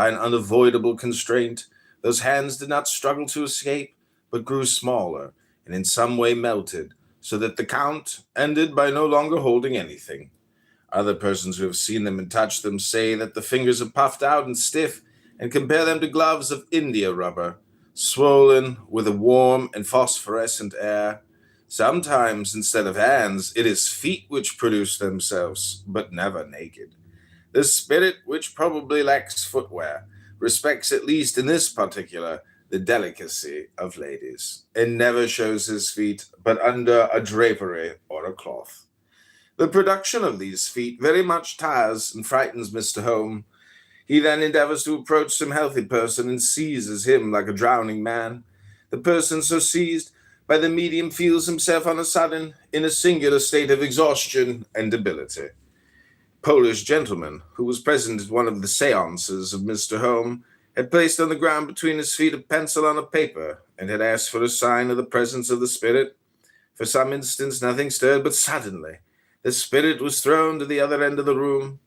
by an unavoidable constraint, those hands did not struggle to escape, but grew smaller and in some way melted, so that the count ended by no longer holding anything. Other persons who have seen them and touched them say that the fingers are puffed out and stiff, and compare them to gloves of India rubber, swollen with a warm and phosphorescent air. Sometimes, instead of hands, it is feet which produce themselves, but never naked. The spirit, which probably lacks footwear, respects, at least in this particular, the delicacy of ladies, and never shows his feet but under a drapery or a cloth. The production of these feet very much tires and frightens Mr. Home. He then endeavors to approach some healthy person and seizes him like a drowning man. The person so seized by the medium feels himself on a sudden in a singular state of exhaustion and debility. Polish gentleman, who was present at one of the seances of Mr. Home, had placed on the ground between his feet a pencil on a paper, and had asked for a sign of the presence of the spirit. For some instants nothing stirred, but suddenly the spirit was thrown to the other end of the room.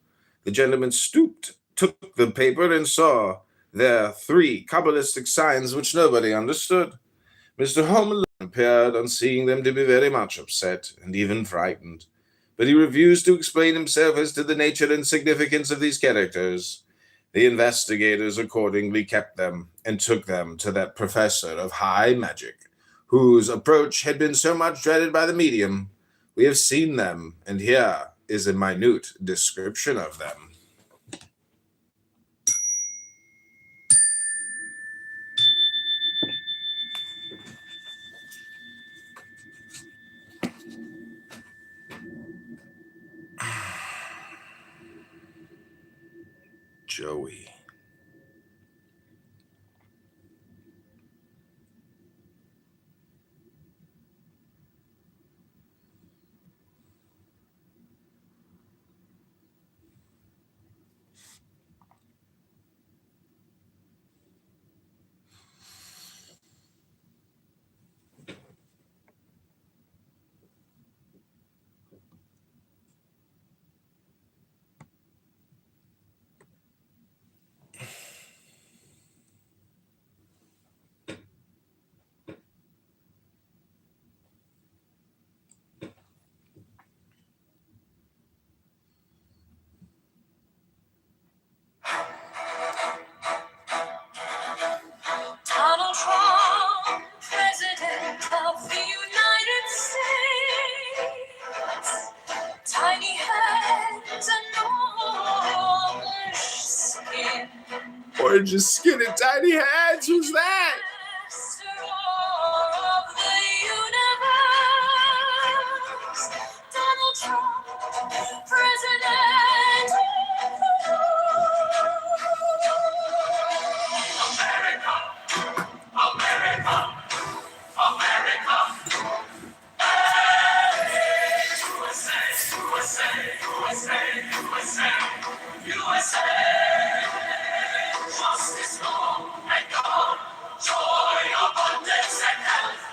The gentleman stooped, took the paper, and saw there 3 cabalistic signs which nobody understood. Mr. Home alone appeared on seeing them to be very much upset and even frightened, but he refused to explain himself as to the nature and significance of these characters. The investigators accordingly kept them and took them to that professor of high magic, whose approach had been so much dreaded by the medium. We have seen them, and here is a minute description of them. Joey. Donald Trump, President of the United States. Tiny hands and orange skin. Orange skin and tiny hands, who's that? Master of the universe. Donald Trump, President of the America, America, America. USA, USA, USA, USA, USA. Justice, law, and God, joy, abundance, and health,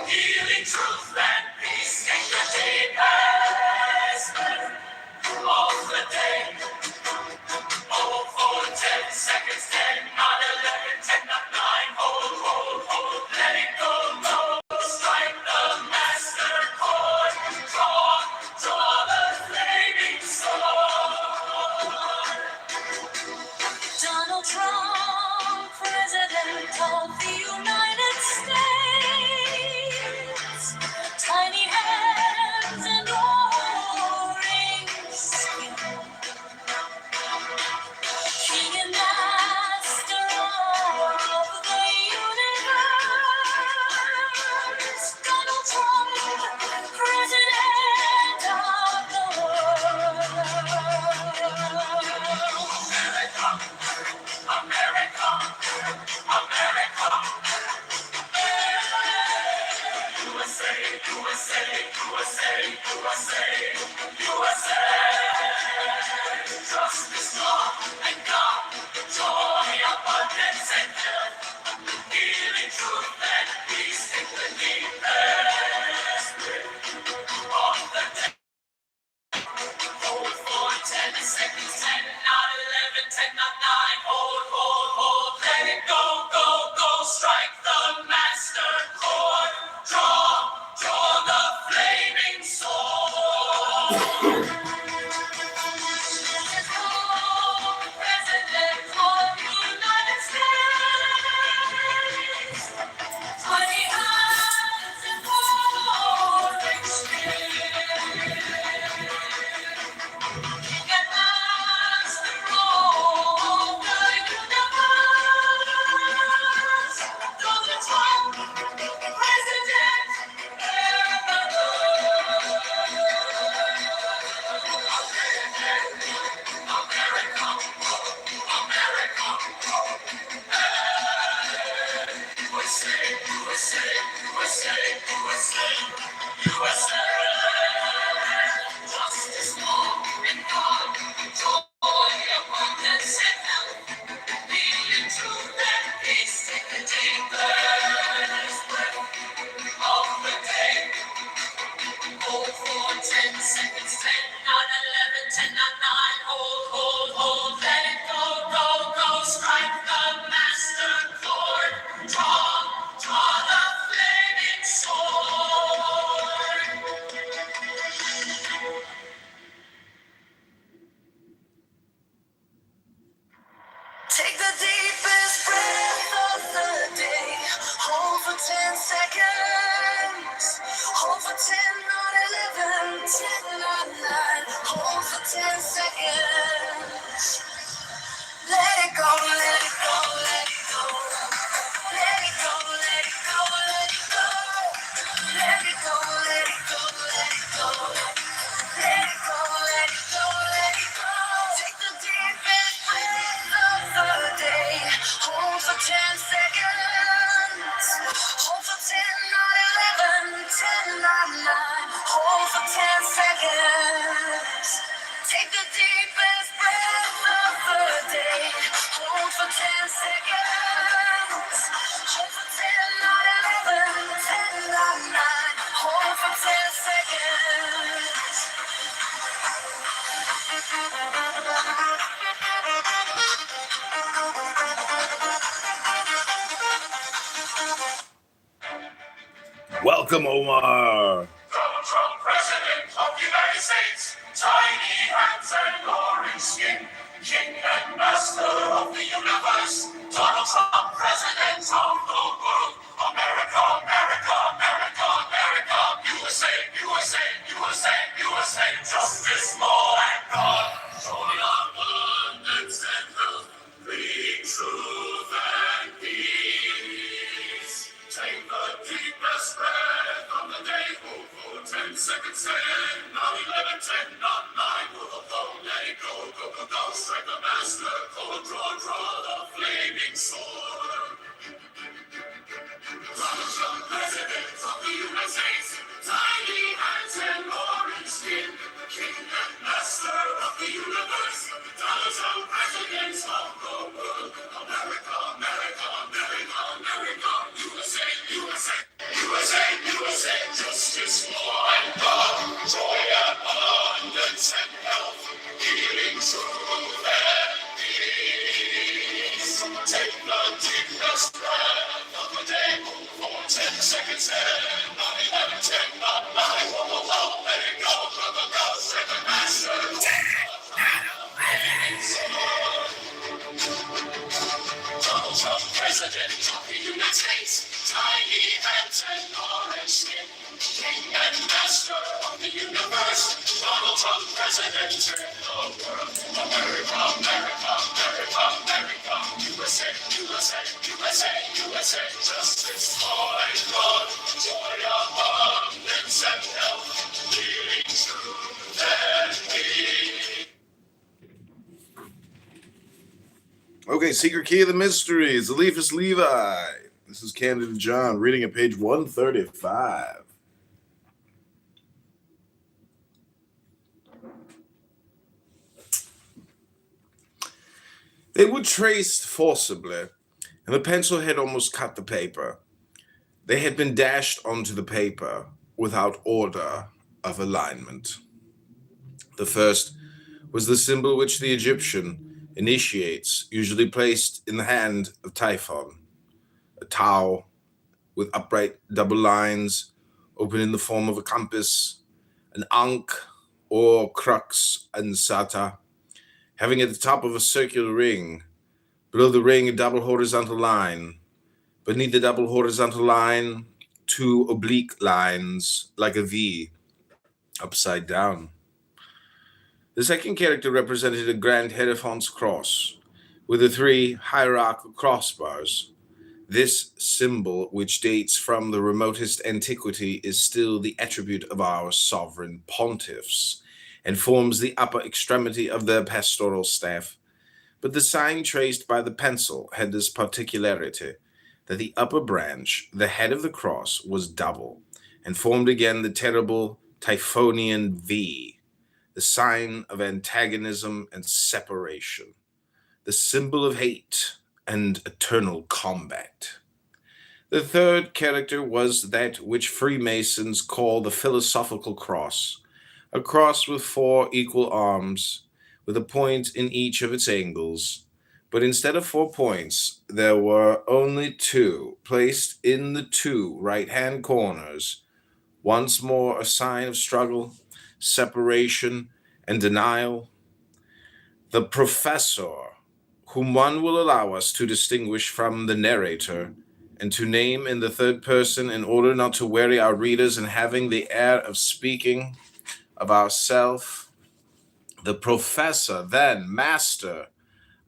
healing, truth, and peace in the deepest of the day. Oh, for 10 seconds, 10, not 11, 10, not 9, hold, let it go, strike the master chord, draw the flaming sword. Donald Trump, President of the United States. Tiny hands and orange skin. King and master of the universe. Donald Trump, President of the world. America, America. truth and peace. Take the deepest breath of the day. Hold for 10 seconds. 10, 9, 11, 10, 9, hold. Let it go. Strike the master chord. Draw the flaming sword. Take the deepest breath of the day. Hold for 10 seconds. Hold for 10, not 11, 10, not 9. Hold for 10 seconds. Let it go, let it go, let it go. Let it go, let it go, let it go. Let it go, let it go, let it go. Let it go, let it go, let it go. Take the deepest breath of the day. Hold for 10 seconds. Hold for 10, not 11, 10, not 9. Hold for 10 seconds. Take the deepest breath of the day. Hold for 10 seconds. Hold for 10, not 11, 10, not 9. Hold for 10 seconds. Welcome, Omar. Donald Trump, President of the United States. Tiny hands and orange skin. King and master of the universe. Donald Trump, President of the world. America, America, America, America. USA, USA, USA, USA. Justice, law, and God. Joy, abundance, and health. Bring truth and peace. Take the deepest breath of the day. Hold for 10 seconds. 10, 9, 11, 10, not 9. Let it go. Strike the master chord. Draw the flaming sword. Donald Trump, President of the United States. Tiny hands and orange skin. King and master of the universe. Donald Trump, President of the world. America, America, America, America. USA, USA, USA, USA. Justice, law, and God. Joy, abundance, and health. Healing, truth, and peace. Take the deepest breath of the day. For 10 seconds. 10, 9, 11, 10, not 9. Let it go. Strike the master. Donald Trump, President of the United States. Tiny hands and orange skin. King and master of the universe. Donald Trump, President of the world. America, America, America, America. USA, USA, USA, USA. Justice, law, and God. Joy, abundance, and health. Healing, truth, and peace. Okay, Secret Key of the Mysteries, Eliphas Levi. This is Candida John, reading at page 135. They were traced forcibly, and the pencil had almost cut the paper. They had been dashed onto the paper without order of alignment. The first was the symbol which the Egyptian initiates usually placed in the hand of Typhon, a tau with upright double lines open in the form of a compass, an ankh or crux ansata, having at the top of a circular ring, below the ring a double horizontal line, beneath the double horizontal line 2 oblique lines like a V, upside down. The second character represented a grand hierophant's cross, with the 3 hierarchical crossbars. This symbol, which dates from the remotest antiquity, is still the attribute of our sovereign pontiffs, and forms the upper extremity of their pastoral staff. But the sign traced by the pencil had this particularity, that the upper branch, the head of the cross, was double, and formed again the terrible Typhonian V, the sign of antagonism and separation, the symbol of hate and eternal combat. The third character was that which Freemasons call the philosophical cross, a cross with 4 equal arms, with a point in each of its angles. But instead of 4 points, there were only 2, placed in the 2 right-hand corners, once more a sign of struggle, separation, and denial. The professor, whom one will allow us to distinguish from the narrator, and to name in the third person in order not to weary our readers in having the air of speaking of ourself. The professor, then Master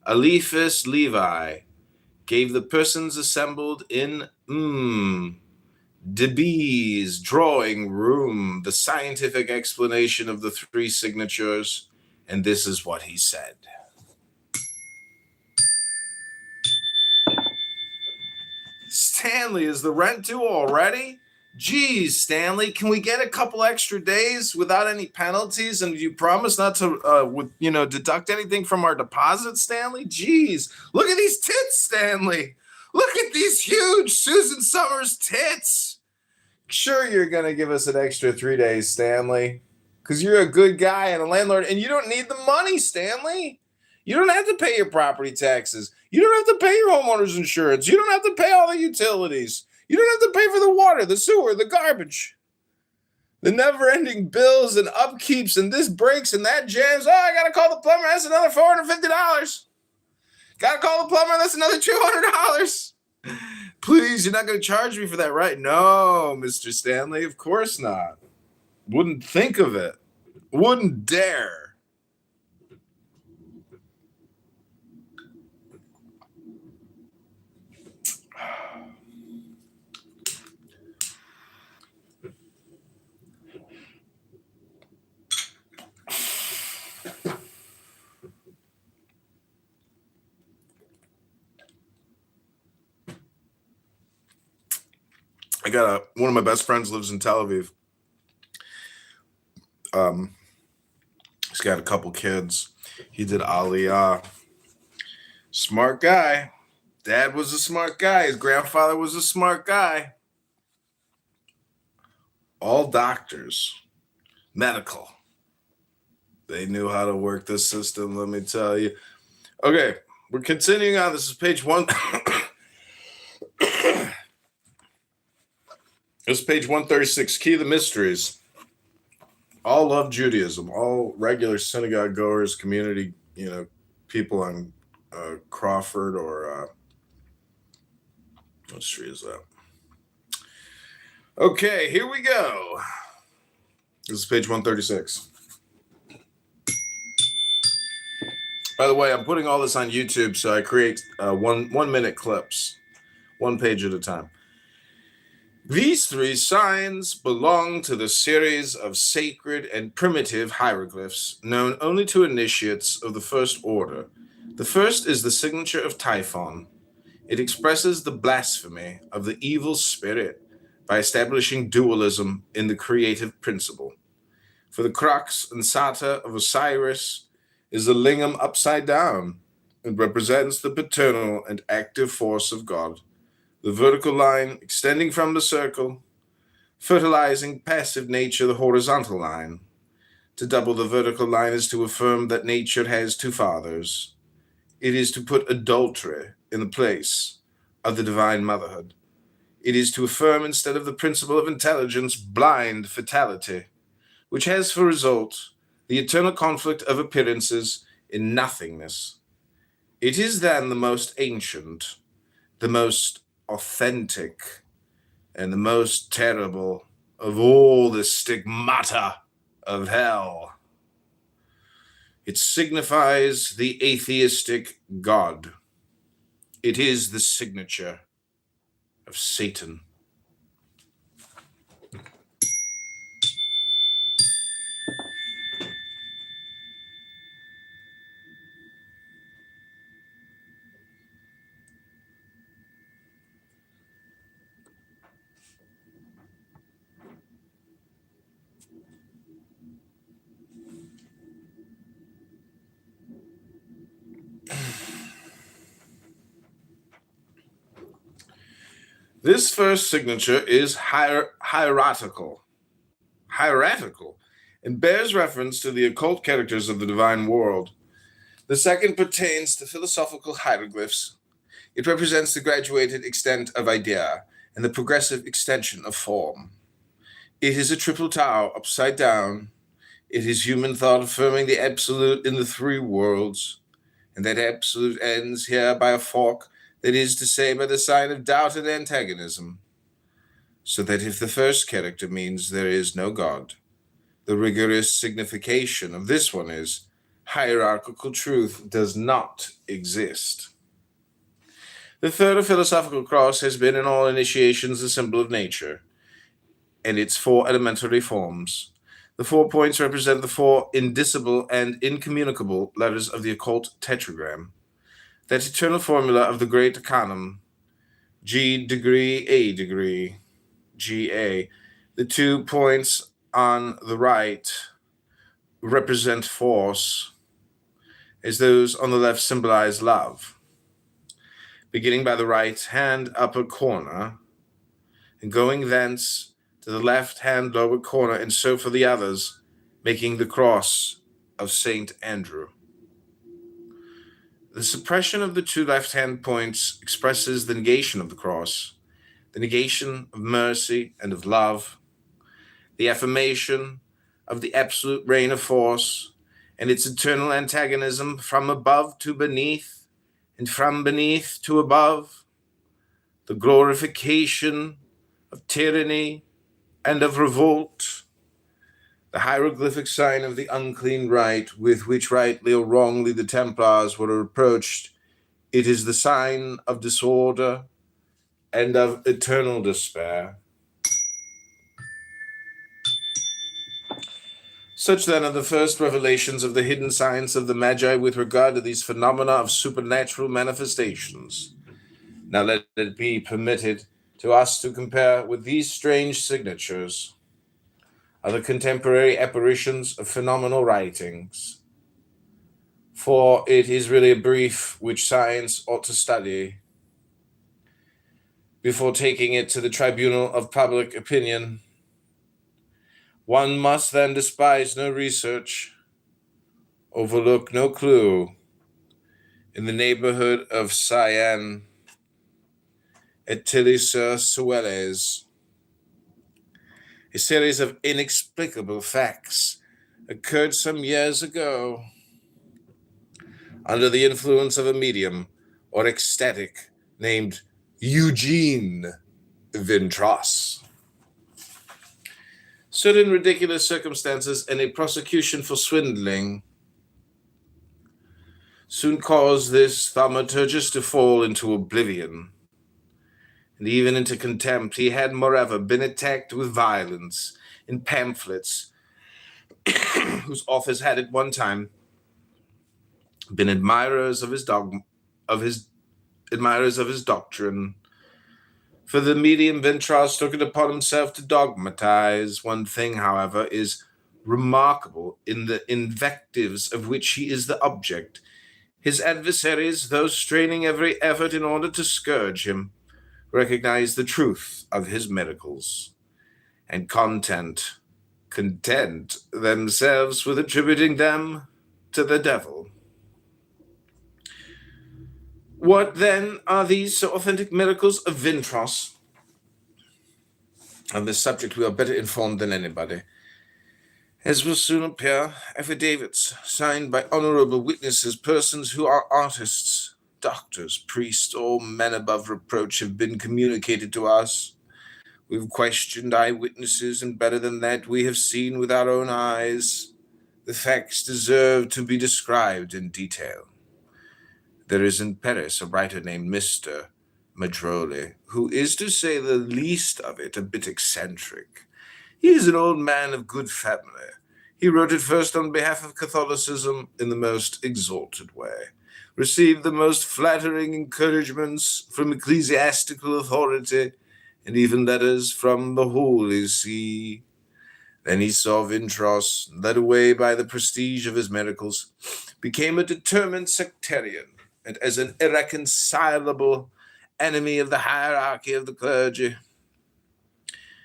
Eliphas Levi, gave the persons assembled in DeBee's drawing room the scientific explanation of the 3 signatures, and this is what he said. Stanley, is the rent due already? Geez, Stanley, can we get a couple extra days without any penalties? And you promise not to, deduct anything from our deposit, Stanley? Geez, look at these tits, Stanley. Look at these huge Susan Summers tits. Sure, you're going to give us an extra 3 days, Stanley, because you're a good guy and a landlord, and you don't need the money, Stanley. You don't have to pay your property taxes. You don't have to pay your homeowner's insurance. You don't have to pay all the utilities. You don't have to pay for the water, the sewer, the garbage, the never-ending bills and upkeeps, and this breaks and that jams. Oh, I got to call the plumber. That's another $450. Got to call the plumber. That's another $200. Please, you're not going to charge me for that, right? No, Mr. Stanley, of course not. Wouldn't think of it. Wouldn't dare. I got one of my best friends lives in Tel Aviv. He's got a couple kids. He did Aliyah. Smart guy. Dad was a smart guy. His grandfather was a smart guy. All doctors. Medical. They knew how to work the system, let me tell you. Okay, we're continuing on. This is page 1. This is page 136, Key of the Mysteries. All love Judaism. All regular synagogue goers, community, people on Crawford or what street is that? Okay, here we go. This is page 136. By the way, I'm putting all this on YouTube, so I create 1 minute clips, 1 page at a time. These 3 signs belong to the series of sacred and primitive hieroglyphs known only to initiates of the first order. The first is the signature of Typhon. It expresses the blasphemy of the evil spirit by establishing dualism in the creative principle. For the crux and sata of Osiris is the lingam upside down. It represents the paternal and active force of God. The vertical line extending from the circle, fertilizing passive nature, the horizontal line. To double the vertical line is to affirm that nature has 2 fathers. It is to put adultery in the place of the divine motherhood. It is to affirm, instead of the principle of intelligence, blind fatality, which has for result the eternal conflict of appearances in nothingness. It is then the most ancient, the most authentic, and the most terrible of all the stigmata of hell. It signifies the atheistic God. It is the signature of Satan. This first signature is hieratical, and bears reference to the occult characters of the divine world. The second pertains to philosophical hieroglyphs. It represents the graduated extent of idea and the progressive extension of form. It is a triple tau upside down. It is human thought affirming the absolute in the three worlds, and that absolute ends here by a fork, that is to say, by the sign of doubt and antagonism. So that if the first character means there is no God, the rigorous signification of this one is hierarchical truth does not exist. The third philosophical cross has been in all initiations a symbol of nature and its four elementary forms. The 4 points represent the 4 indicible and incommunicable letters of the occult tetragram, that eternal formula of the great canon, G degree, A degree, GA. The 2 points on the right represent force, as those on the left symbolize love. Beginning by the right hand upper corner, and going thence to the left hand lower corner, and so for the others, making the cross of Saint Andrew. The suppression of the 2 left hand points expresses the negation of the cross, the negation of mercy and of love, the affirmation of the absolute reign of force, and its eternal antagonism from above to beneath, and from beneath to above, the glorification of tyranny and of revolt, the hieroglyphic sign of the unclean rite with which rightly or wrongly the Templars were approached. It is the sign of disorder and of eternal despair. Such then are the first revelations of the hidden science of the Magi with regard to these phenomena of supernatural manifestations. Now let it be permitted to us to compare with these strange signatures other contemporary apparitions of phenomenal writings. For it is really a brief which science ought to study before taking it to the tribunal of public opinion. One must then despise no research, overlook no clue. In the neighborhood of Cyan, at Tilly-sur-Suelles, a series of inexplicable facts occurred some years ago under the influence of a medium or ecstatic named Eugene Vintras. Certain ridiculous circumstances and a prosecution for swindling soon caused this thaumaturgist to fall into oblivion, and even into contempt. He had, moreover, been attacked with violence in pamphlets whose authors had at one time been admirers of his doctrine. For the medium Vintras took it upon himself to dogmatize. One thing, however, is remarkable in the invectives of which he is the object. His adversaries, though straining every effort in order to scourge him, recognize the truth of his miracles, and content themselves with attributing them to the devil. What then are these so authentic miracles of Vintras? On this subject we are better informed than anybody, as will soon appear. Affidavits signed by honorable witnesses, persons who are artists, doctors, priests, or men above reproach, have been communicated to us. We've questioned eyewitnesses, and better than that, we have seen with our own eyes. The facts deserve to be described in detail. There is in Paris a writer named Mr. Madroli, who is, to say the least of it, a bit eccentric. He is an old man of good family. He wrote at first on behalf of Catholicism in the most exalted way, received the most flattering encouragements from ecclesiastical authority, and even letters from the Holy See. Then he saw Vintras, led away by the prestige of his miracles, became a determined sectarian, and as an irreconcilable enemy of the hierarchy of the clergy.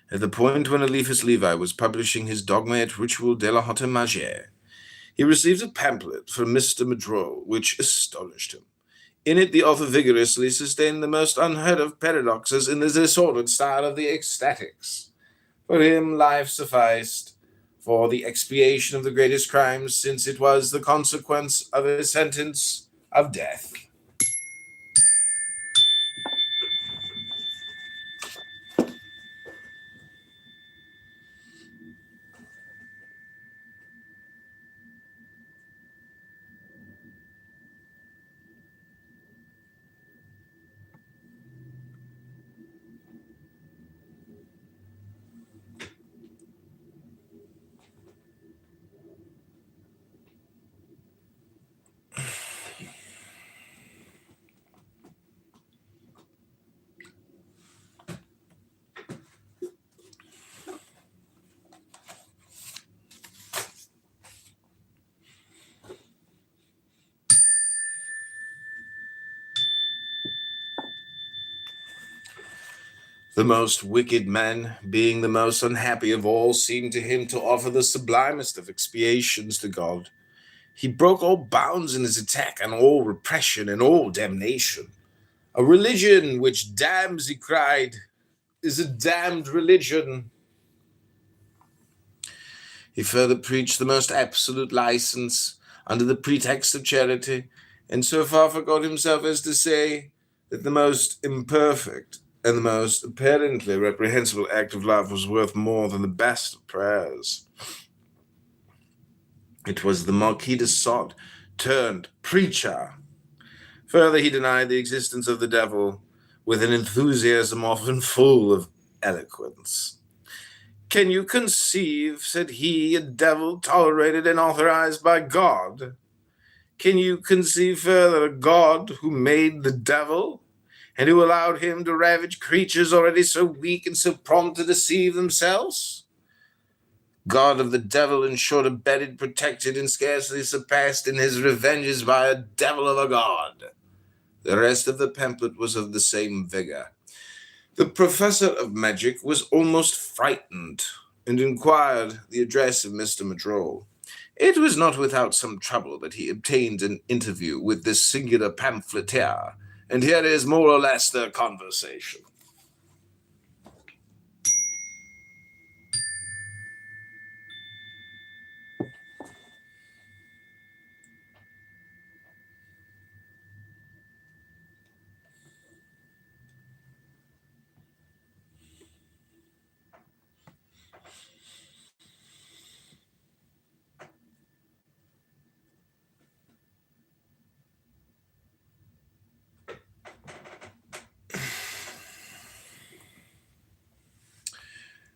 At the point when Eliphas Levi was publishing his Dogma et Ritual de la Haute Magie, he received a pamphlet from Mr. Madrol, which astonished him. In it, the author vigorously sustained the most unheard-of paradoxes in the disordered style of the ecstatics. For him, life sufficed for the expiation of the greatest crimes, since it was the consequence of a sentence of death. The most wicked man, being the most unhappy of all, seemed to him to offer the sublimest of expiations to God. He broke all bounds in his attack on all repression and all damnation. A religion which damns, he cried, is a damned religion. He further preached the most absolute license under the pretext of charity, and so far forgot himself as to say that the most imperfect and the most apparently reprehensible act of love was worth more than the best of prayers. It was the Marquis de Sade turned preacher. Further, he denied the existence of the devil with an enthusiasm often full of eloquence. Can you conceive, said he, a devil tolerated and authorized by God? Can you conceive further a God who made the devil, and who allowed him to ravage creatures already so weak and so prompt to deceive themselves? God of the devil, in short, abetted, protected, and scarcely surpassed in his revenges by a devil of a god. The rest of the pamphlet was of the same vigor. The professor of magic was almost frightened, and inquired the address of Mr. Madrol. It was not without some trouble that he obtained an interview with this singular pamphleteer, and here is more or less their conversation.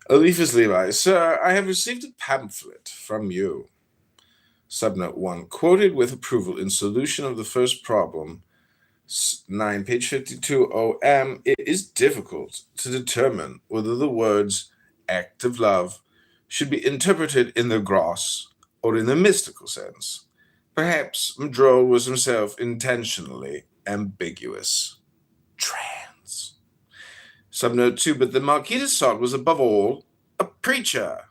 Eliphas Levi, sir, I have received a pamphlet from you. Subnote 1, quoted with approval in solution of the first problem, 9, page 52, OM, it is difficult to determine whether the words act of love should be interpreted in the gross or in the mystical sense. Perhaps Madrol was himself intentionally ambiguous. Trans. Subnote 2, but the Marquis de Sade was above all a preacher.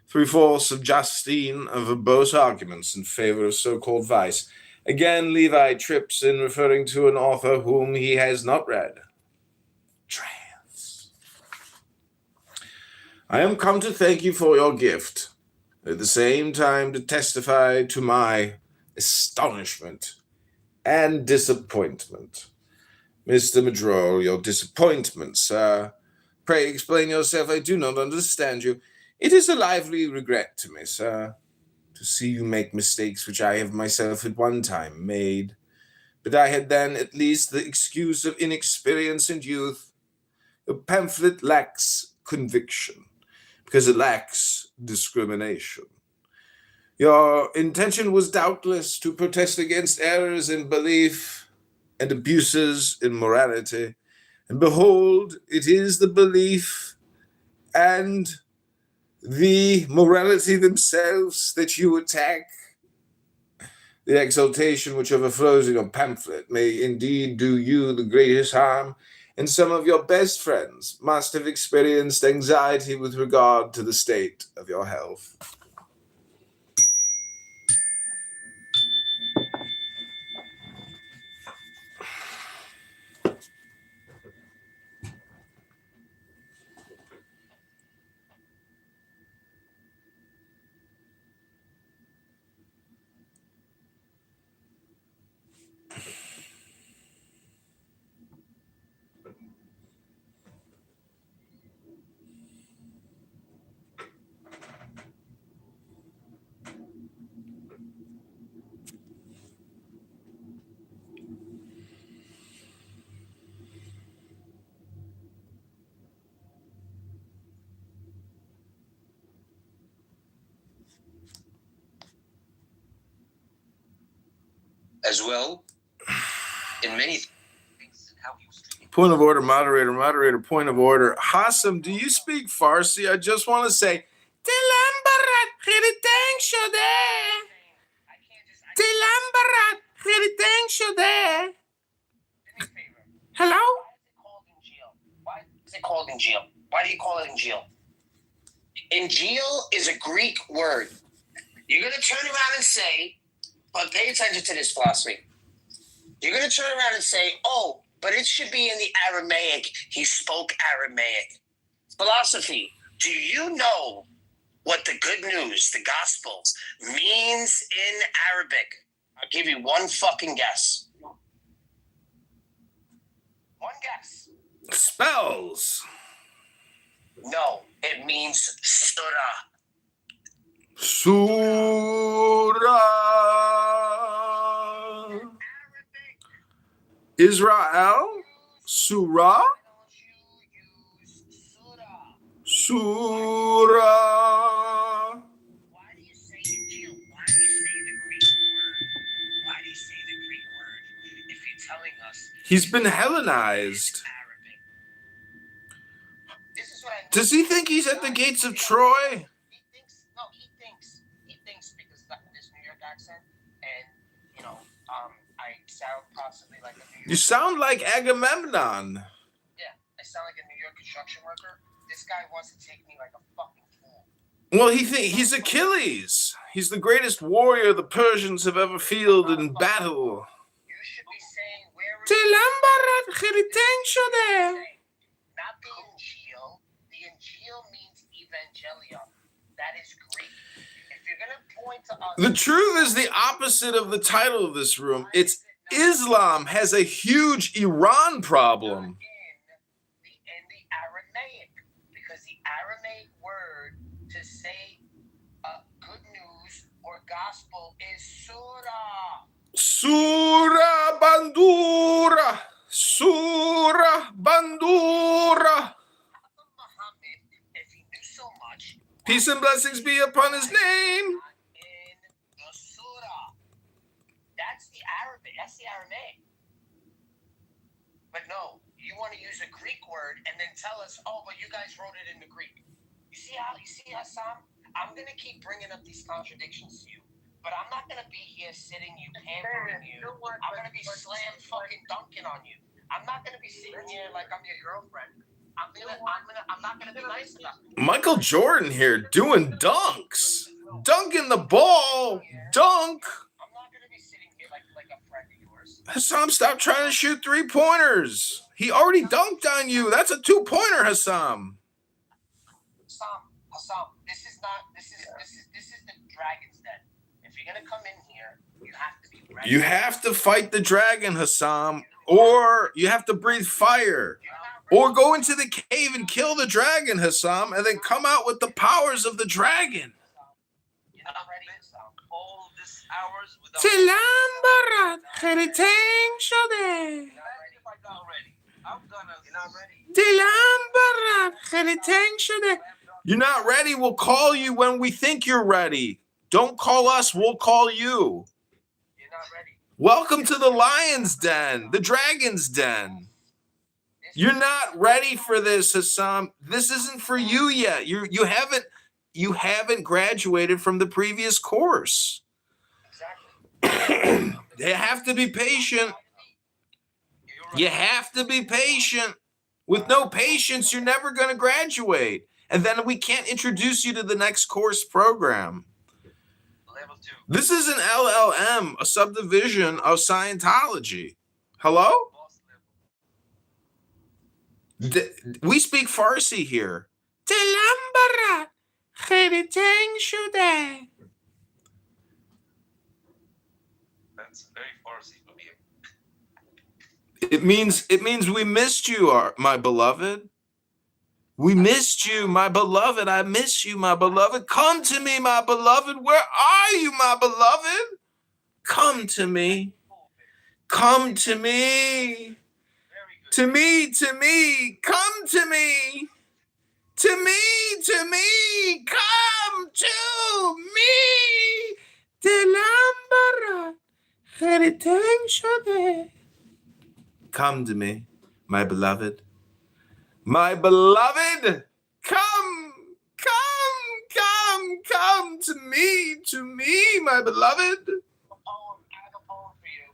Through force of Justine of verbose arguments in favor of so-called vice. Again, Levi trips in referring to an author whom he has not read. Trans. I am come to thank you for your gift, at the same time to testify to my astonishment and disappointment. Mr. Madrol, your disappointment, sir. Pray explain yourself. I do not understand you. It is a lively regret to me, sir, to see you make mistakes which I have myself at one time made. But I had then at least the excuse of inexperience and youth. The pamphlet lacks conviction, because it lacks discrimination. Your intention was doubtless to protest against errors in belief and abuses in morality. And behold, it is the belief and the morality themselves that you attack. The exultation which overflows in your pamphlet may indeed do you the greatest harm, and some of your best friends must have experienced anxiety with regard to the state of your health. As well, in many things, how he was treated. Point of order, moderator, point of order. Hassam, do you speak Farsi? I just want to say, Tilambarat, Khiritan Shode. Tilambarat, Khiritan Shode. Hello? Why is it called in jail? Why do you call it in jail? In jail is a Greek word. You're going to turn around and say, but pay attention to this philosophy. You're going to turn around and say, oh, but it should be in the Aramaic. He spoke Aramaic. Philosophy. Do you know what the good news, the gospel, means in Arabic? I'll give you one fucking guess. One guess. Spells. No, it means surah. Surah. Israel. Surah. Surah. Why do you say Injil? Why do you say the Greek word? Why do you say the Greek word if you're telling us He's been Hellenized. Arabic? This is what I Does he think he's at the gates of Troy? He thinks because of this New York accent, and I sound possibly like a New York. You sound like Agamemnon. Yeah, I sound like a New York construction worker. This guy wants to take me like a fucking fool. Well, he's Achilles. He's the greatest warrior the Persians have ever fielded in battle. You should be saying where is Tilambarat Khiritan Shode. not the Injil. The Injil means evangelion. That is Greek. If you're gonna point to us, The truth is the opposite of the title of this room. It's Islam has a huge Iran problem. in the Aramaic, because the Aramaic word to say good news or gospel is surah. Surah Bandura. Surah Bandura. Muhammad, if he knew so much, Peace and blessings be upon his name. in the surah. That's the Arabic. That's the Aramaic. But no, you want to use a Greek word and then tell us, oh, but you guys wrote it in the Greek. You see how, Sam? I'm going to keep bringing up these contradictions to you. But I'm not going to be here sitting you, pampering you. I'm going to be slam fucking dunking on you. I'm not going to be sitting here like I'm your girlfriend. I'm not going to be nice enough. Michael Jordan here doing dunks. Dunking the ball. Dunk. I'm not going to be sitting here like a friend of yours. Hassam, stop trying to shoot 3-pointers. He already dunked on you. That's a 2-pointer, Hassam. Hassam, this is the Dragon's Den. If you're gonna come in here, you have to be ready. You have to fight the dragon, Hassam, or you have to breathe fire, or go into the cave and kill the dragon, Hassam, and then come out with the powers of the dragon. You're not ready, Hassam. All this hours without. Tilambarat Khiritan Shode. You're not ready. You're not ready. Tilambarat Khiritan Shode. You're not ready. We'll call you when we think you're ready. Don't call us. We'll call you. You're not ready. Welcome to the lion's den, the dragon's den. You're not ready for this, Hassam. This isn't for you yet. You haven't graduated from the previous course. Exactly. They have to be patient. You have to be patient. With no patience, you're never going to graduate. And then we can't introduce you to the next course program. Level 2. This is an LLM, a subdivision of Scientology. Hello? Boss level. We speak Farsi here. Telambara, khediteng shude. That's very Farsi for me. It means we missed you, my beloved. We missed you, my beloved. I miss you, my beloved. Come to me, my beloved. Where are you, my beloved? Come to me. Come to me. Very good. To me, to me. Come to me. To me, to me. Come to me. Telambara, khediteng shude. Come to me, my beloved. My beloved, come to me, my beloved. I have a poem for you.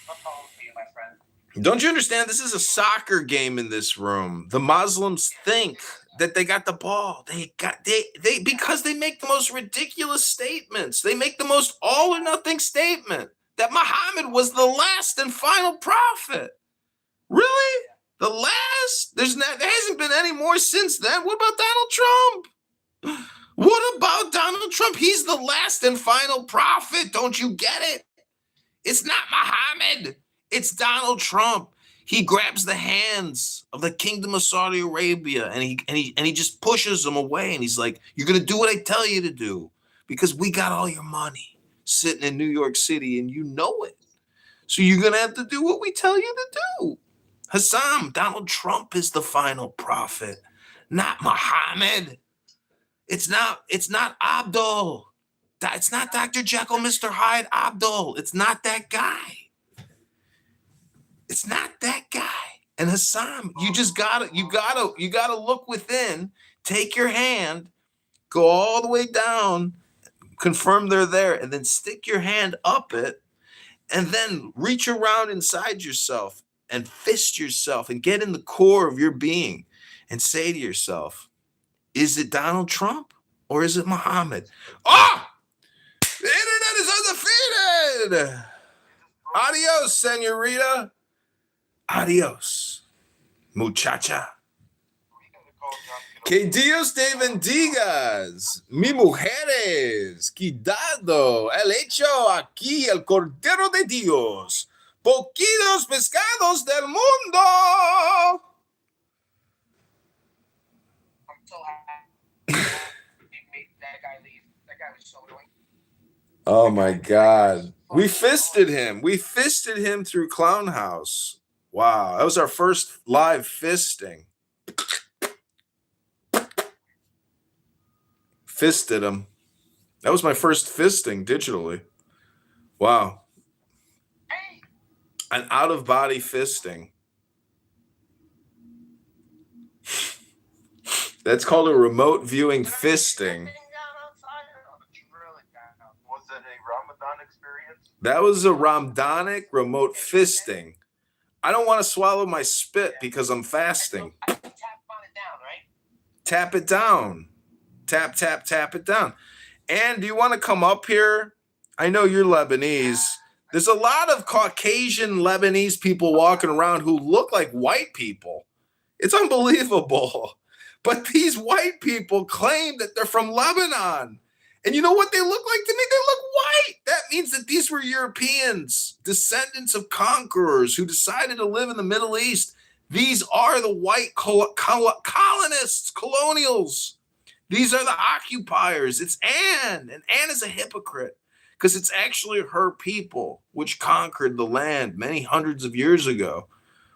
A poem for you, my friend. Don't you understand? This is a soccer game in this room. The Muslims think that they got the ball. They because they make the most ridiculous statements. They make the most all or nothing statement that Muhammad was the last and final prophet. Really? The last? There hasn't been any more since then. What about Donald Trump? What about Donald Trump? He's the last and final prophet. Don't you get it? It's not Muhammad. It's Donald Trump. He grabs the hands of the kingdom of Saudi Arabia and he just pushes them away. And he's like, you're going to do what I tell you to do because we got all your money sitting in New York City and you know it. So you're going to have to do what we tell you to do. Hassam, Donald Trump is the final prophet, not Muhammad. It's not Abdul. It's not Dr. Jekyll, Mr. Hyde, Abdul. It's not that guy. It's not that guy. And Hassam, you gotta look within, take your hand, go all the way down, confirm they're there, and then stick your hand up it, and then reach around inside yourself and fist yourself and get in the core of your being and say to yourself, is it Donald Trump or is it Muhammad? Oh, the internet is undefeated. Adios, senorita. Adios, muchacha. Que Dios te bendigas, mi mujeres, cuidado, el hecho aquí, el Cordero de Dios, poquitos pescados del mundo. I'm so happy they made that guy leave. That guy was so annoying. Oh my God. We fisted him. We fisted him through Clown House. Wow. That was our first live fisting. Fisted him. That was my first fisting digitally. Wow. Hey, An out-of-body fisting. That's called a remote viewing fisting. Was it a Ramadan experience? That was a Ramdanic remote fisting. I don't want to swallow my spit because I'm fasting. I can tap on it down, right? Tap it down. Tap, tap, tap it down. And do you want to come up here? I know you're Lebanese. There's a lot of Caucasian Lebanese people walking around who look like white people. It's unbelievable. But these white people claim that they're from Lebanon. And you know what they look like to me? They look white. That means that these were Europeans, descendants of conquerors who decided to live in the Middle East. These are the white colonists, colonials. These are the occupiers. It's Anne, and Anne is a hypocrite because it's actually her people which conquered the land many hundreds of years ago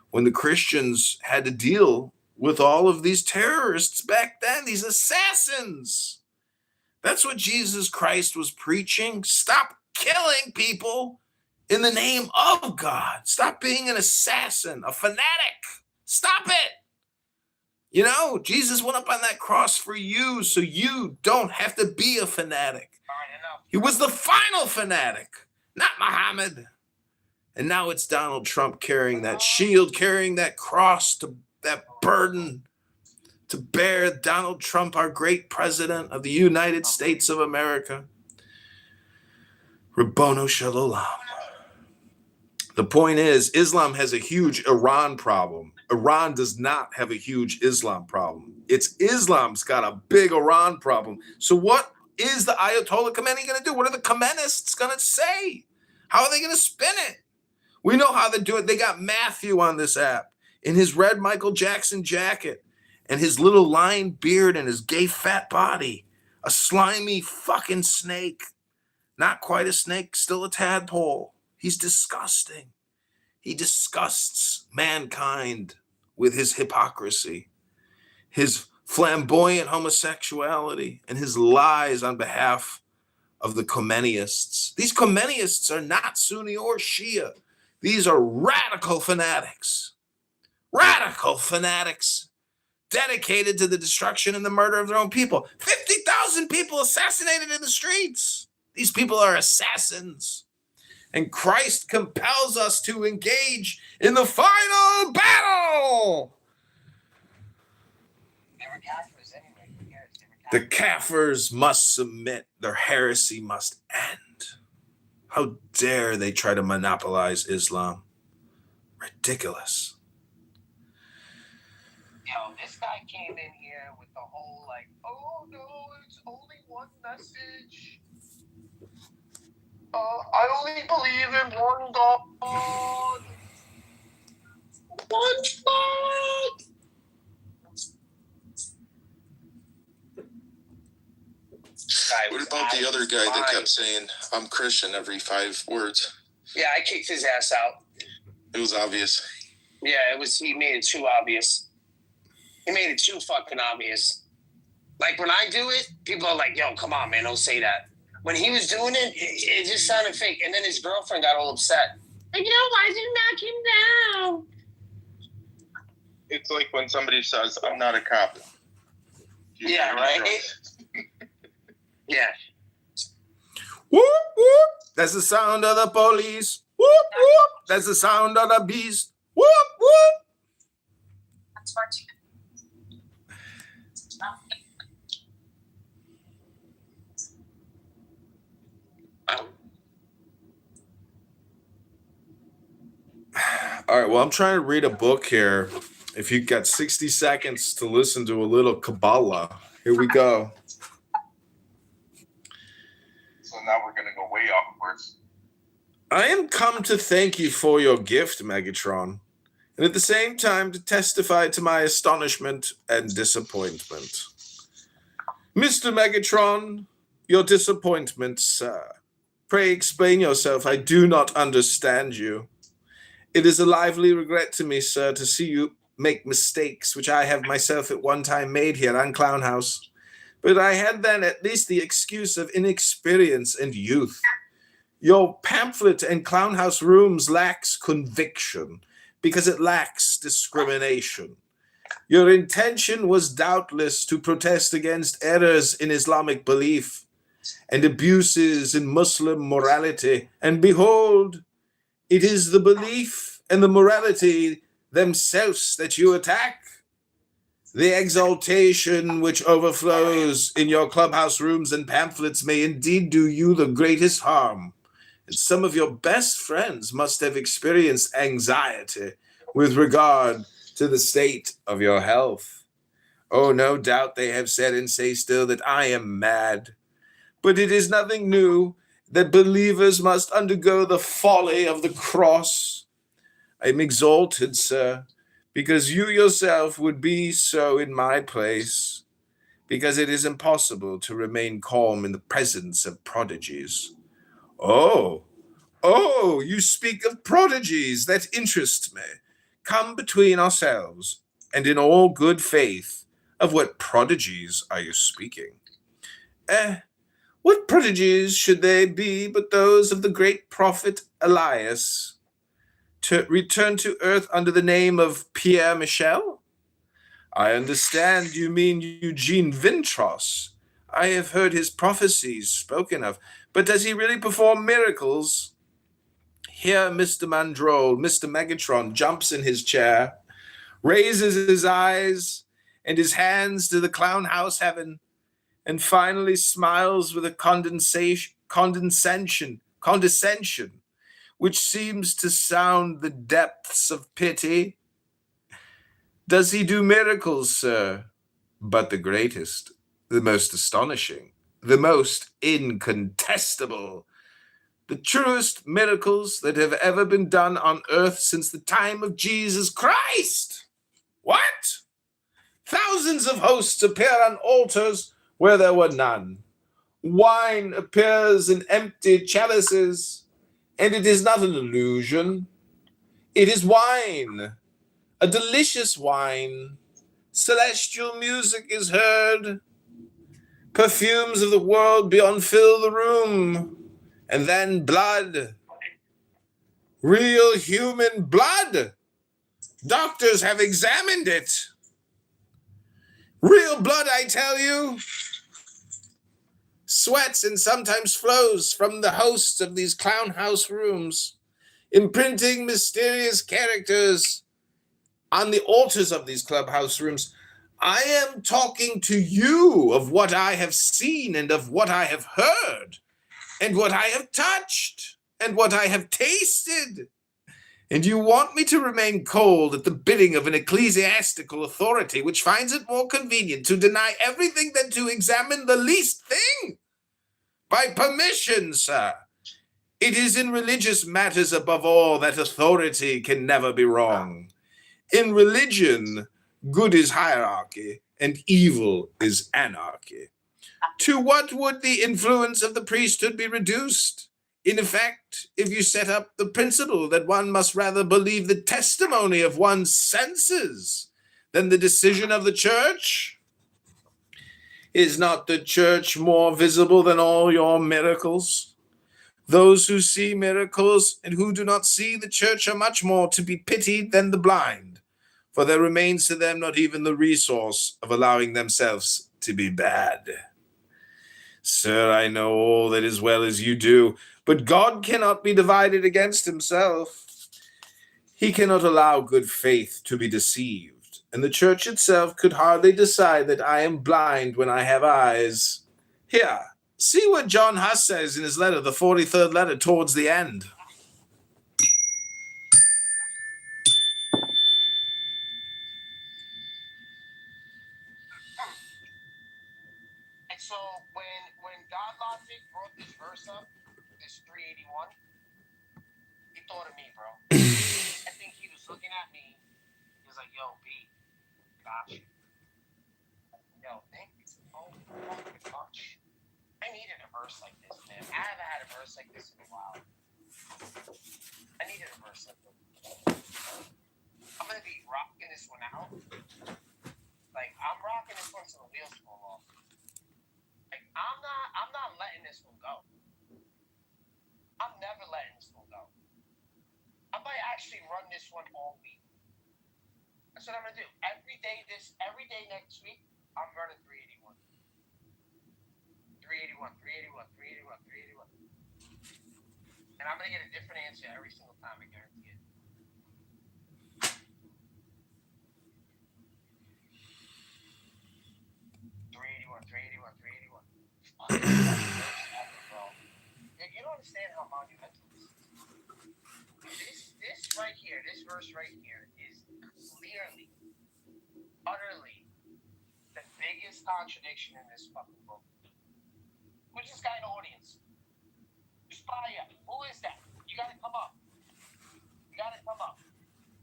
when the Christians had to deal with all of these terrorists back then, these assassins. That's what Jesus Christ was preaching. Stop killing people in the name of God. Stop being an assassin, a fanatic. Stop it. You know, Jesus went up on that cross for you so you don't have to be a fanatic. All right, enough. He was the final fanatic, not Muhammad. And now it's Donald Trump carrying that shield, carrying that cross, that burden to bear. Donald Trump, our great president of the United States of America. Rabbono Shalom. The point is, Islam has a huge Iran problem. Iran does not have a huge Islam problem. It's Islam's got a big Iran problem. So what is the Ayatollah Khomeini going to do? What are the Khomeinists going to say? How are they going to spin it? We know how they do it. They got Matthew on this app in his red Michael Jackson jacket and his little lined beard and his gay fat body. A slimy fucking snake. Not quite a snake, still a tadpole. He's disgusting. He disgusts mankind with his hypocrisy, his flamboyant homosexuality, and his lies on behalf of the Khomeinists. These Khomeinists are not Sunni or Shia. These are radical fanatics dedicated to the destruction and the murder of their own people. 50,000 people assassinated in the streets. These people are assassins. And Christ compels us to engage in the final battle. The Kafirs must submit. Their heresy must end. How dare they try to monopolize Islam? Ridiculous. Yo, this guy came in here with the whole like, oh no, it's only one message. I only believe in one God. One God. What about the other guy that kept saying, I'm Christian every 5 words? Yeah, I kicked his ass out. It was obvious. Yeah, he made it too obvious. He made it too fucking obvious. Like when I do it, people are like, yo, come on, man, don't say that. When he was doing it, it just sounded fake. And then his girlfriend got all upset. Like, you know, why did you knock him down? It's like when somebody says, I'm not a cop. Yeah, right? Yeah. Whoop, whoop. That's the sound of the police. Whoop, whoop. That's the sound of the beast. Whoop, whoop. That's far too. All right, well, I'm trying to read a book here. If you got 60 seconds to listen to a little Kabbalah, here we go. So now we're going to go way upwards. I am come to thank you for your gift, Megatron, and at the same time to testify to my astonishment and disappointment. Mr. Megatron, your disappointment, sir. Pray explain yourself. I do not understand you. It is a lively regret to me, sir, to see you make mistakes, which I have myself at one time made here on Clown House. But I had then at least the excuse of inexperience and youth. Your pamphlet and Clown House rooms lacks conviction because it lacks discrimination. Your intention was doubtless to protest against errors in Islamic belief and abuses in Muslim morality. And behold, it is the belief and the morality themselves that you attack. The exaltation which overflows in your clubhouse rooms and pamphlets may indeed do you the greatest harm. And some of your best friends must have experienced anxiety with regard to the state of your health. Oh, no doubt they have said and say still that I am mad. But it is nothing new that believers must undergo the folly of the cross. I am exalted, sir, because you yourself would be so in my place, because it is impossible to remain calm in the presence of prodigies. Oh, you speak of prodigies. That interests me. Come between ourselves, and in all good faith, of what prodigies are you speaking? What prodigies should they be but those of the great prophet Elias, to return to earth under the name of Pierre Michel? I understand you mean Eugene Vintros. I have heard his prophecies spoken of, But does he really perform miracles? Here, Mr. Mandrol, Mr. Megatron, jumps in his chair, raises his eyes and his hands to the clown house heaven, and finally smiles with a condescension, which seems to sound the depths of pity. Does he do miracles, sir? But the greatest, the most astonishing, the most incontestable, the truest miracles that have ever been done on earth since the time of Jesus Christ. What? Thousands of hosts appear on altars where there were none. Wine appears in empty chalices, and it is not an illusion. It is wine, a delicious wine. Celestial music is heard. Perfumes of the world beyond fill the room. And then blood. Real human blood. Doctors have examined it. Real blood, I tell you. Sweats and sometimes flows from the hosts of these clown house rooms, imprinting mysterious characters on the altars of these clubhouse rooms. I am talking to you of what I have seen and of what I have heard and what I have touched and what I have tasted. And you want me to remain cold at the bidding of an ecclesiastical authority which finds it more convenient to deny everything than to examine the least thing? By permission, sir. It is in religious matters above all that authority can never be wrong. In religion, good is hierarchy and evil is anarchy. To what would the influence of the priesthood be reduced? In effect, if you set up the principle that one must rather believe the testimony of one's senses than the decision of the church? Is not the church more visible than all your miracles? Those who see miracles and who do not see the church are much more to be pitied than the blind, for there remains to them not even the resource of allowing themselves to be bad. Sir, I know all that as well as you do, but God cannot be divided against himself. He cannot allow good faith to be deceived, and the church itself could hardly decide that I am blind when I have eyes. Here, see what John Huss says in his letter, the 43rd letter towards the end. And so when God Logic brought this verse up, this 381, he thought of me, bro. I think he was looking at me. He was like, yo, B, got you. Yo, thanks so much. I needed a verse like this, man. I haven't had a verse like this in a while. I needed a verse like this. I'm going to be rocking this one out. Like, I'm rocking this one till the wheels fall off. Like, I'm not letting this one go. I'm never letting this one go. I might actually run this one all week. That's what I'm gonna do. Every day next week, I'm running 381. 381. And I'm gonna get a different answer every single time, I guarantee it. You don't understand how monumental this is. This right here, this verse right here is clearly, utterly the biggest contradiction in this fucking book. Who's this guy in the audience? Spaya, who is that? You gotta come up.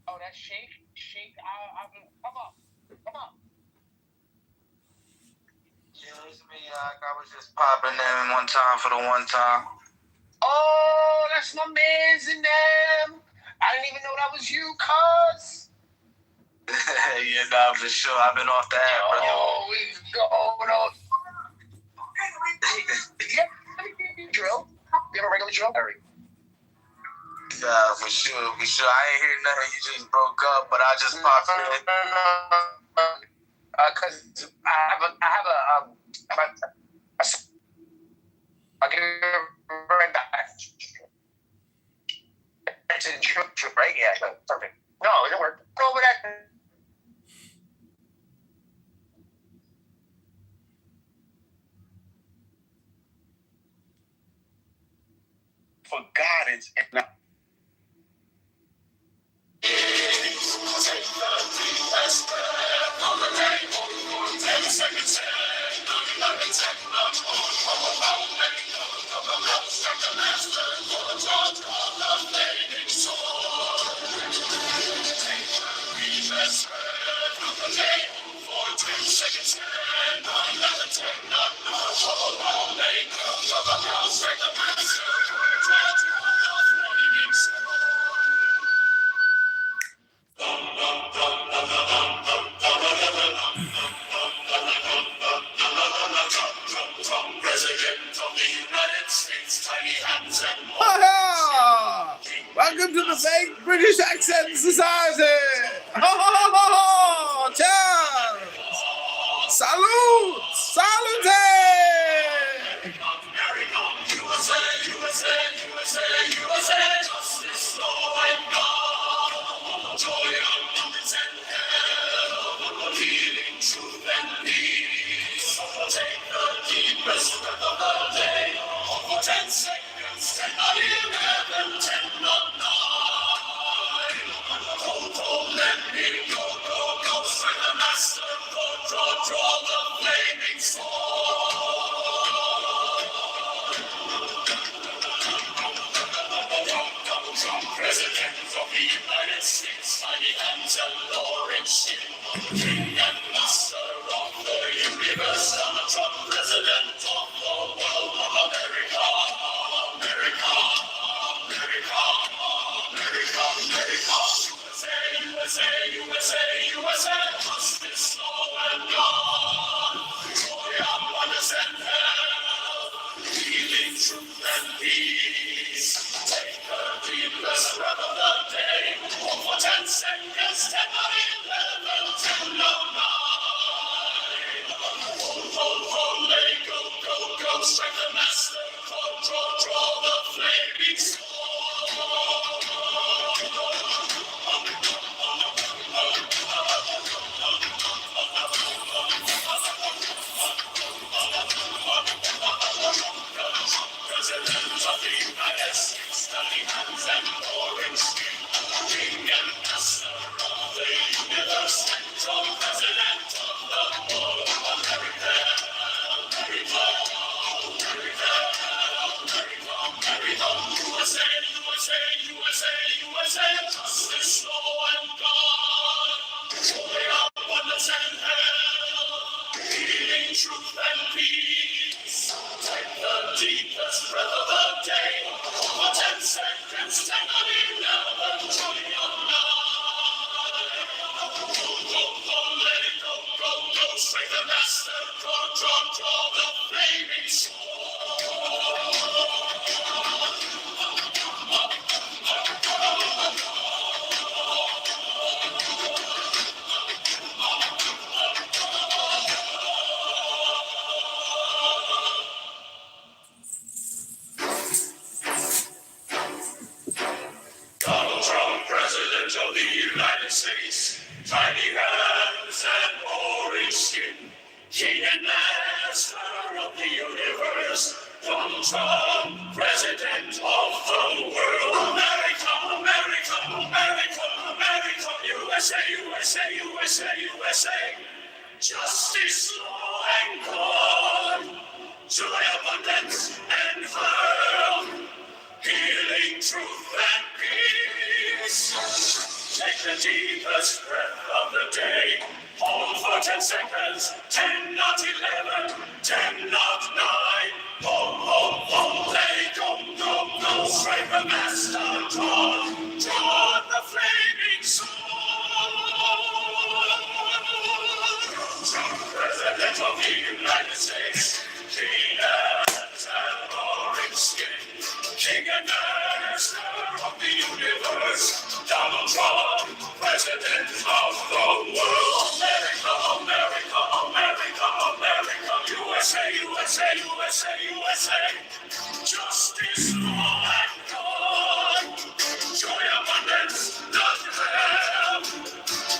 Oh, that's Shake. Come up. Yeah, it's me. I was just popping in one time for the one time. Oh, that's my man's in them. I didn't even know that was you, cuz. Yeah, nah, for sure. I've been off the app, brother. Oh, he's going on. Yeah, drill. You have a regular drill, Eric? Yeah, for sure. I ain't hear nothing. You just broke up, but I just popped in. Cause I have a I'll give it right back. It's a true, right? Yeah, perfect. No, it didn't work. Go over that. For God, it's not. Ha-ha! Welcome to the Fake British Accent Society! Ha ha ha ha! Cheers! Salute! Salute! Donald Trump, President of the United States, tiny hands and orange skin, King and Master of the universe. Donald Trump, President of the world. America, America, America, America, USA, USA, USA, USA. Justice, law, and God, joy, abundance, and health. Healing, truth, and peace. Take the deepest breath of the day. Hold for 10 seconds. 10, not 11. 10, not 9. Home, home, home. Play, go, go, go. Strike the master. Draw the flaming sword. President of the United States. King and orange skin. King and Master of the universe, Donald Trump, President of the world. America, America, America, America, USA, USA, USA, USA. USA, justice, law, and God, joy, abundance, love, help,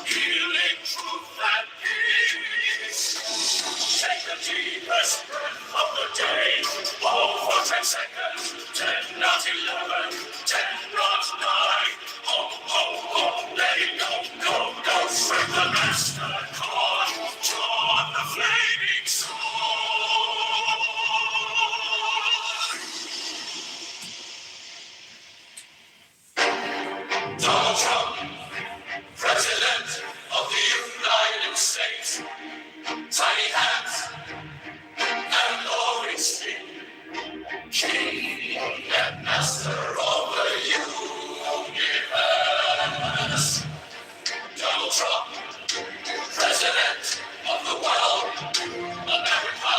healing, truth, and peace. Take the deepest breath of the day. Hold for 10 seconds. 10, not 11. 10, not 9. Ho, ho, ho. Let it go, go, go. Strike the master chord. Draw the flaming sword. Donald Trump, President of the United States. Tiny hats and orange skin. King and master of the universe. Donald Trump, president of the world. America,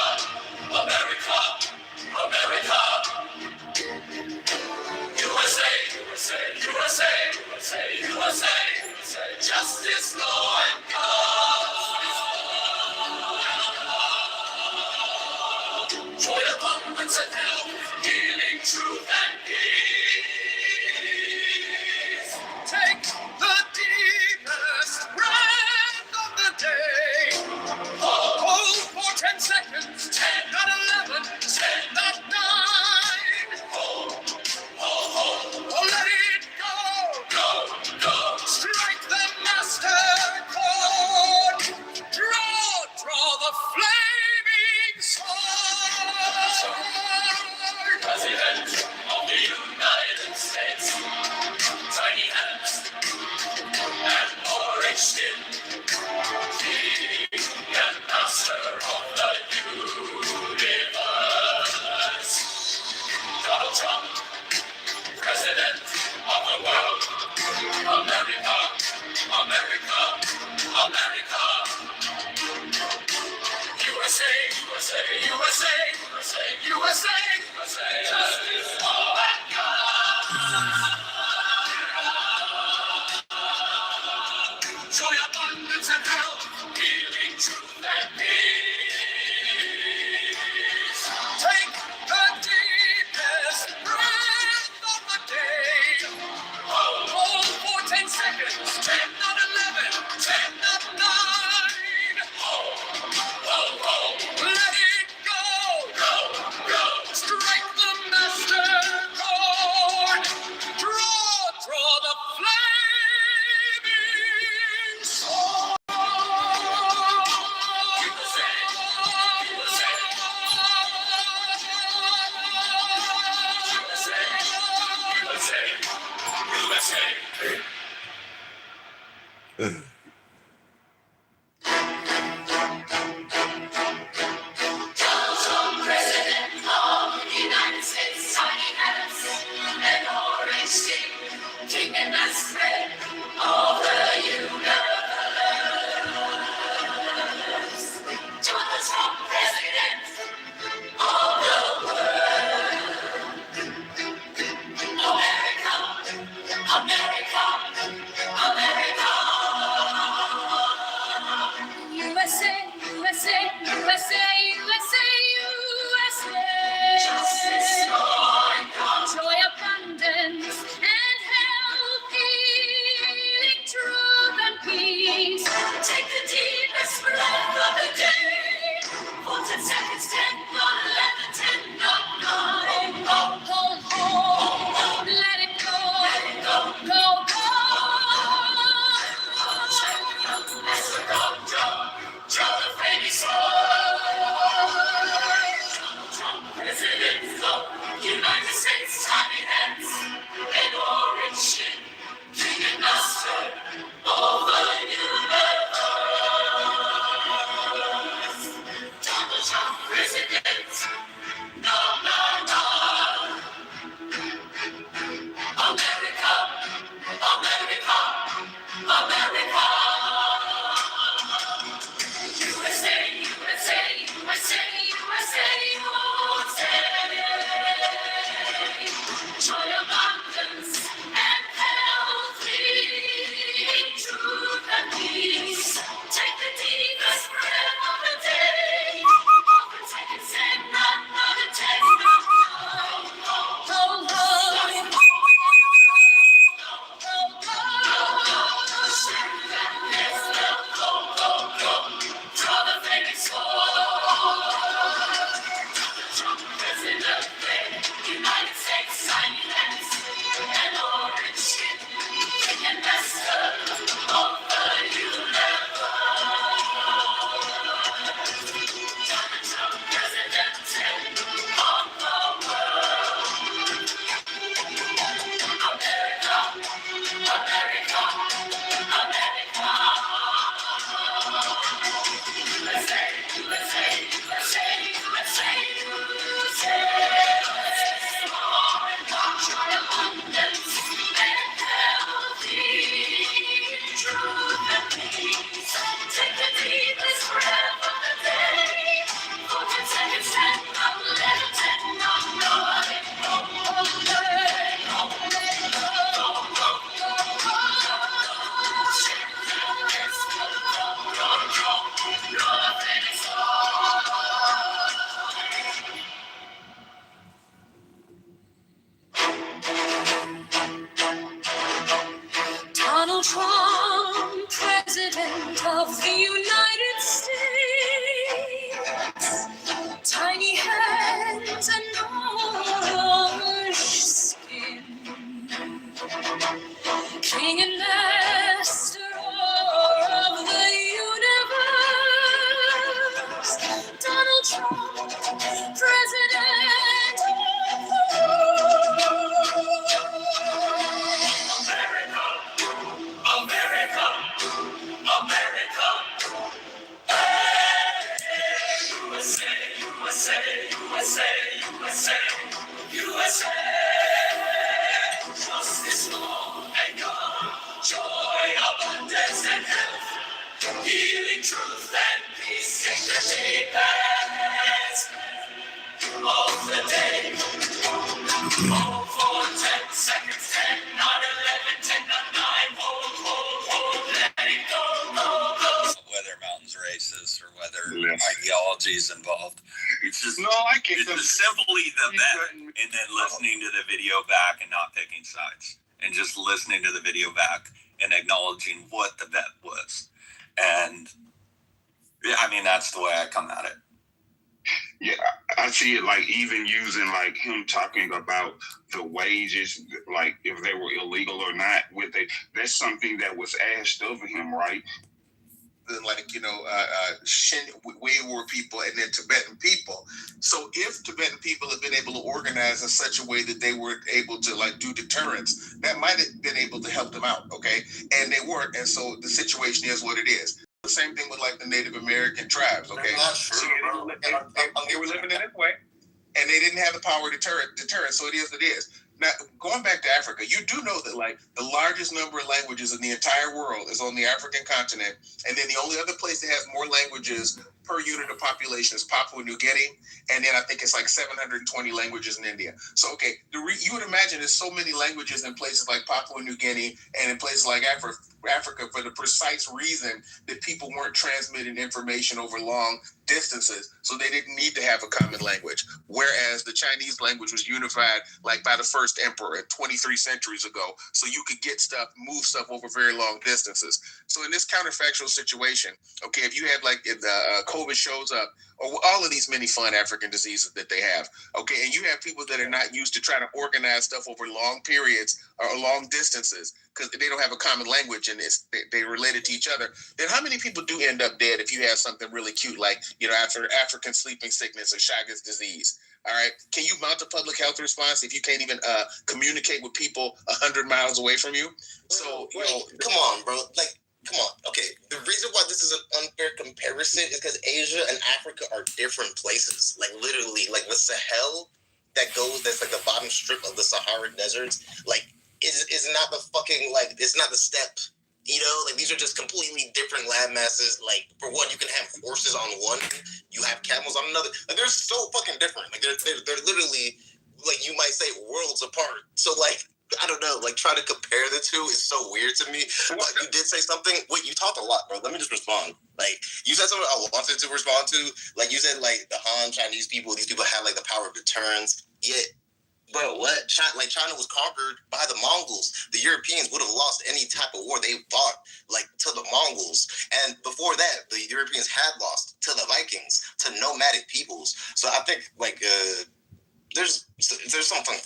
America, America. USA, USA, USA, USA, USA, USA. Justice, law, and God. Joy, abundance, and health, healing, truth, and peace. Take the deepest breath of the day. Hold for 10 seconds. 10, not 11. 10, not 9. Hold, hold, hold. Oh, let it go. Go, go. Strike the master chord. Draw the flaming sword. President of the United States. Tiny hands and orange skin. King and master of the universe. Donald Trump, president of the world. America, America, America. USA, USA, USA, USA, USA, USA. Justice, law, and God. Joy, abundance, and health, healing, truth, and peace. Take the deepest breath of the day. Hold for 10 seconds. 10, not 11. 10, not 9. Hold, hold, hold. Let it go. Go, go. Strike the master chord. Draw the flaming sword. USA, USA, USA, USA, USA. President of the United States, tiny hats and orange skin, king and master of the universe. Donald Trump, president of the world. America, America, America. USA, USA, USA, USA, USA. Justice, law, and God. Joy, abundance, and health, healing, truth, and peace. Take the deepest breath of the day. For 10 seconds, 10, not 11, 10, not 9. Hold, hold, hold. Let it go. Let it go. Go, go. Draw the flaming sword. Trump, president of the United States, tiny hands and orange skin, king and master of the universe. Take the deepest breath of the day. For 10 seconds, 10, 11, 10, no, let it go. Let it go, let it Donald Trump, President of the United States. Tiny hands and orange skin. King and master of the universe. Donald Trump, President of the America, America, USA, USA, USA, USA, USA. Justice, law, and God, joy, abundance, and health, healing, truth, and peace, dignity, of the day. Hold for 10 seconds, 10, not 11, 10, not 9, hold, let it go, go. Whether mountains racist or whether ideology is involved. It's just I can't. it's simply the bet, and then listening to the video back and not picking sides, and just listening to the video back and acknowledging what the bet was. And yeah, I mean, that's the way I come at it. Yeah, I see it like even using like him talking about the wages, like if they were illegal or not. That's something that was asked of him, right? Like, Uyghur people and then Tibetan people. So if Tibetan people have been able to organize in such a way that they were able to like do deterrence, that might have been able to help them out, okay? And they weren't, and so the situation is what it is. The same thing with like the Native American tribes, okay? That's true, bro. They were living in this way, and they didn't have the power to deter it, so it is what it is. Now, going back to Africa, you do know that like the largest number of languages in the entire world is on the African continent, and then the only other place that has more languages per unit of population is Papua New Guinea, and then I think it's like 720 languages in India. So, okay, you would imagine there's so many languages in places like Papua New Guinea and in places like Africa for the precise reason that people weren't transmitting information over long distances, so they didn't need to have a common language. Whereas the Chinese language was unified like by the first emperor 23 centuries ago, so you could get stuff, move stuff over very long distances. So in this counterfactual situation, okay, if you have like if the COVID shows up, or all of these many fun African diseases that they have, okay, and you have people that are not used to trying to organize stuff over long periods or long distances because they don't have a common language and they related to each other, then how many people do end up dead if you have something really cute like, after African sleeping sickness or Chagas disease? All right, can you mount a public health response if you can't even communicate with people 100 miles away from you? So, come on, bro. Like, come on. Okay, the reason why this is an unfair comparison is because Asia and Africa are different places. Like, literally, like the Sahel that's like the bottom strip of the Sahara deserts, like, is not the fucking, like, it's not the steppe. Like these are just completely different land masses. Like for one, you can have horses on one, you have camels on another. Like they're so fucking different. Like they're literally, like you might say, worlds apart. So like I don't know. Like trying to compare the two is so weird to me. But you did say something. Wait, you talked a lot, bro. Let me just respond. Like you said something I wanted to respond to. Like you said, like the Han Chinese people. These people had like the power of deterrence. Yet. Bro, what? China was conquered by the Mongols. The Europeans would have lost any type of war they fought, like, to the Mongols. And before that, the Europeans had lost to the Vikings, to nomadic peoples. So I think, like, there's something,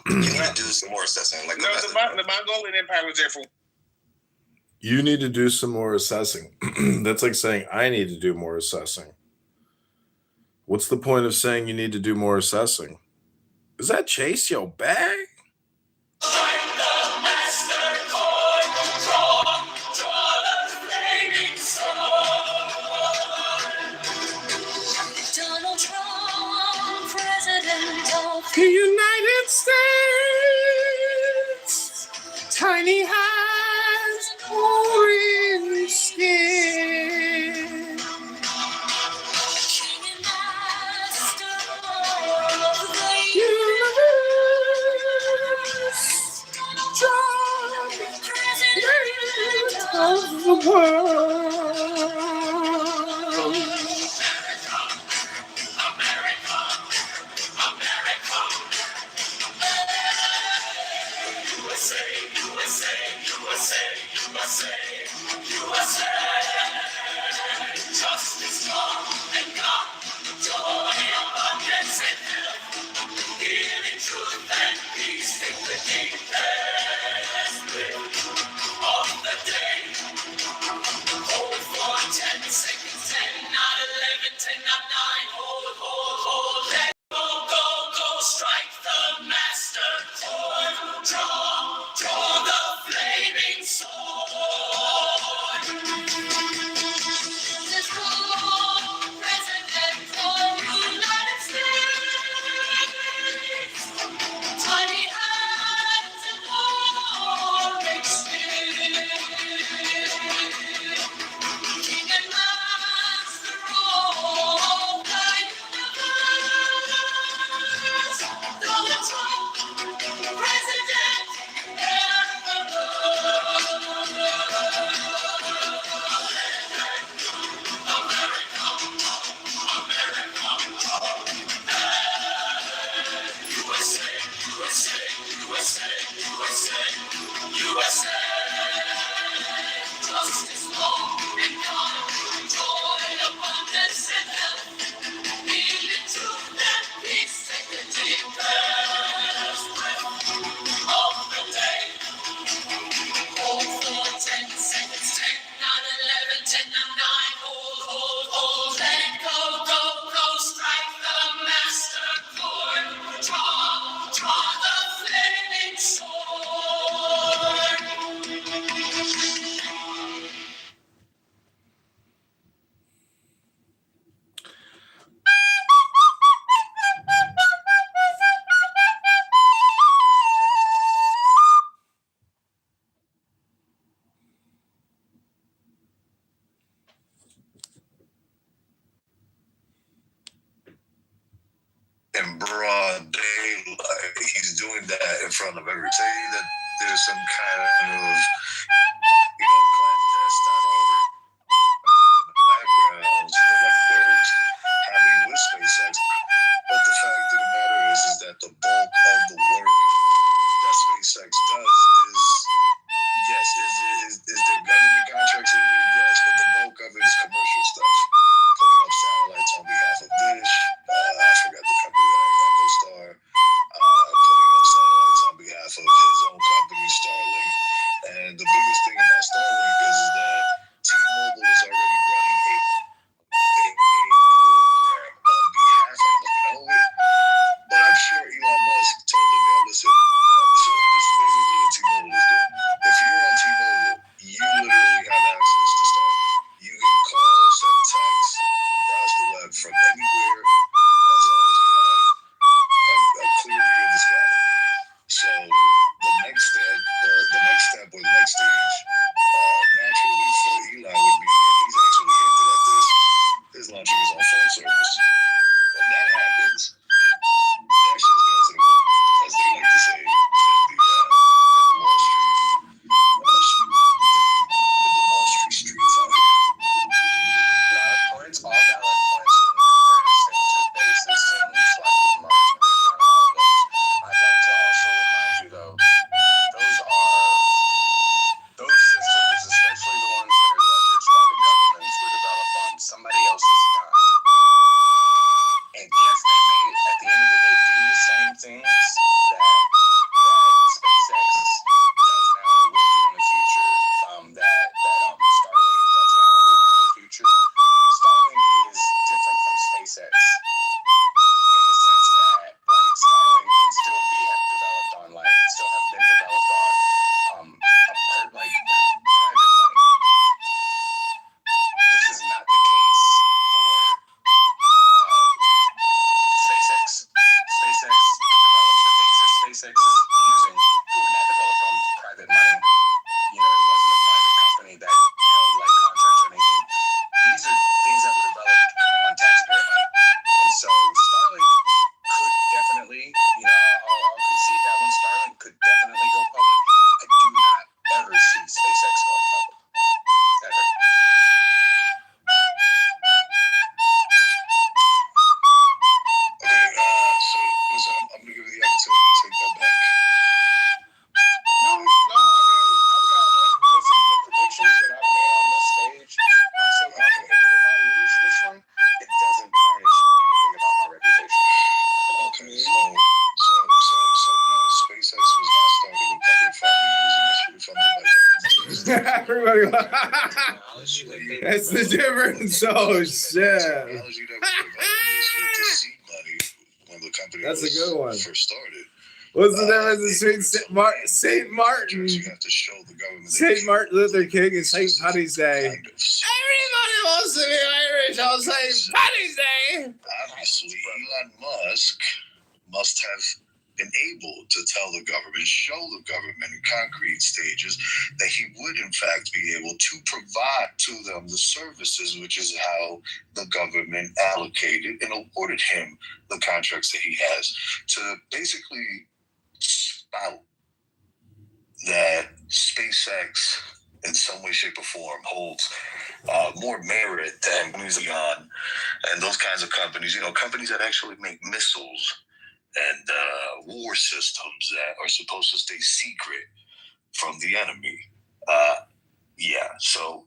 you need to do some more assessing. Like, no, the Mongolian Empire was there for... You need to do some more assessing. That's like saying, I need to do more assessing. What's the point of saying you need to do more assessing? Is that Chase your bag? I'm the master chord, draw the flaming sword. Donald Trump, President of The United States, tiny hands, orange skin. Justice, law, and God, joy, abundance, and health, healing, truth, and peace, take the deepest breath of the day. Hold for 10 seconds, 10, not 11, 10, not 9, hold, let go, strike the master chord, draw the flaming sword. This president for United States, tiny hands and orange skin. King and master of the universe, Donald Trump, President USA, USA, USA, USA, USA. Justice, law, and God, joy, abundance, and health, healing, truth, and peace, take the deepest breath of the day. Hold for 10 seconds, 10, not 11, 10, not 9, hold, let go, strike the master chord, draw the flaming sword. In broad daylight, he's doing that in front of every. Say that there's some kind of, clandestine backgrounds like we're having with SpaceX. But the fact of the matter is that the bulk of the work that SpaceX does is, yes, is there government contracts in it? Yes, but the bulk of it is commercial stuff. Putting up satellites on behalf of Dish. I forgot the company that EchoStar. Putting up satellites on behalf of his own company, Starlink. And the That's the difference. Oh, shit. Technology that was developed was with the seed money when the company That's a good one. first started. What's the difference between St. Martin, You have to show the government St. Martin Luther King, and St. Paddy's Day? Kind of. Everybody wants to be Irish on St. Paddy's Day. Obviously, Elon Musk must have been able to tell the government, show the government in concrete stages that he would in fact be able to provide to them the services, which is how the government allocated and awarded him the contracts that he has, to basically spout that SpaceX in some way, shape, or form holds more merit than Muzion and those kinds of companies, companies that actually make missiles and war systems that are supposed to stay secret from the enemy. So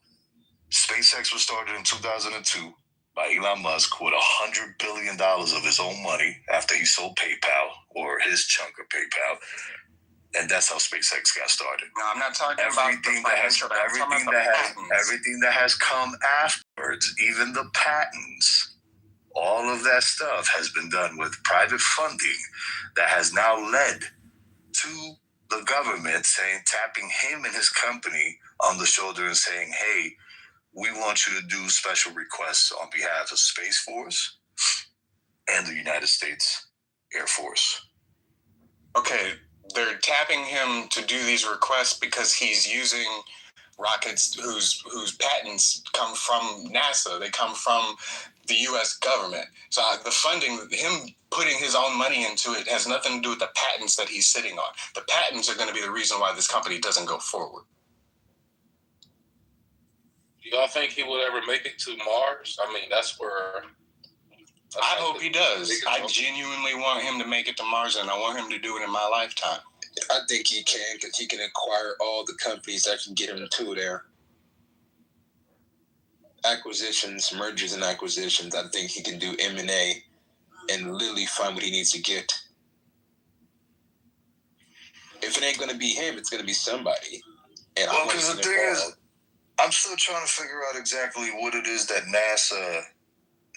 SpaceX was started in 2002 by Elon Musk with $100 billion of his own money after he sold PayPal, or his chunk of PayPal. And that's how SpaceX got started. No, I'm not talking about everything that has come afterwards, even the patents. All of that stuff has been done with private funding that has now led to the government tapping him and his company on the shoulder and saying, hey, we want you to do special requests on behalf of Space Force and the United States Air Force. Okay, they're tapping him to do these requests because he's using rockets whose patents come from NASA. They come from the U.S. government. So the funding, him putting his own money into it, has nothing to do with the patents that he's sitting on. The patents are going to be the reason why this company doesn't go forward. Do y'all think he would ever make it to Mars? I mean, that's where... I hope he does. I genuinely want him to make it to Mars, and I want him to do it in my lifetime. I think he can, because he can acquire all the companies that can get him to there. Acquisitions, mergers and acquisitions. I think he can do M&A and literally find what he needs to get. If it ain't going to be him, it's going to be somebody. And well, because the thing is, I'm still trying to figure out exactly what it is that NASA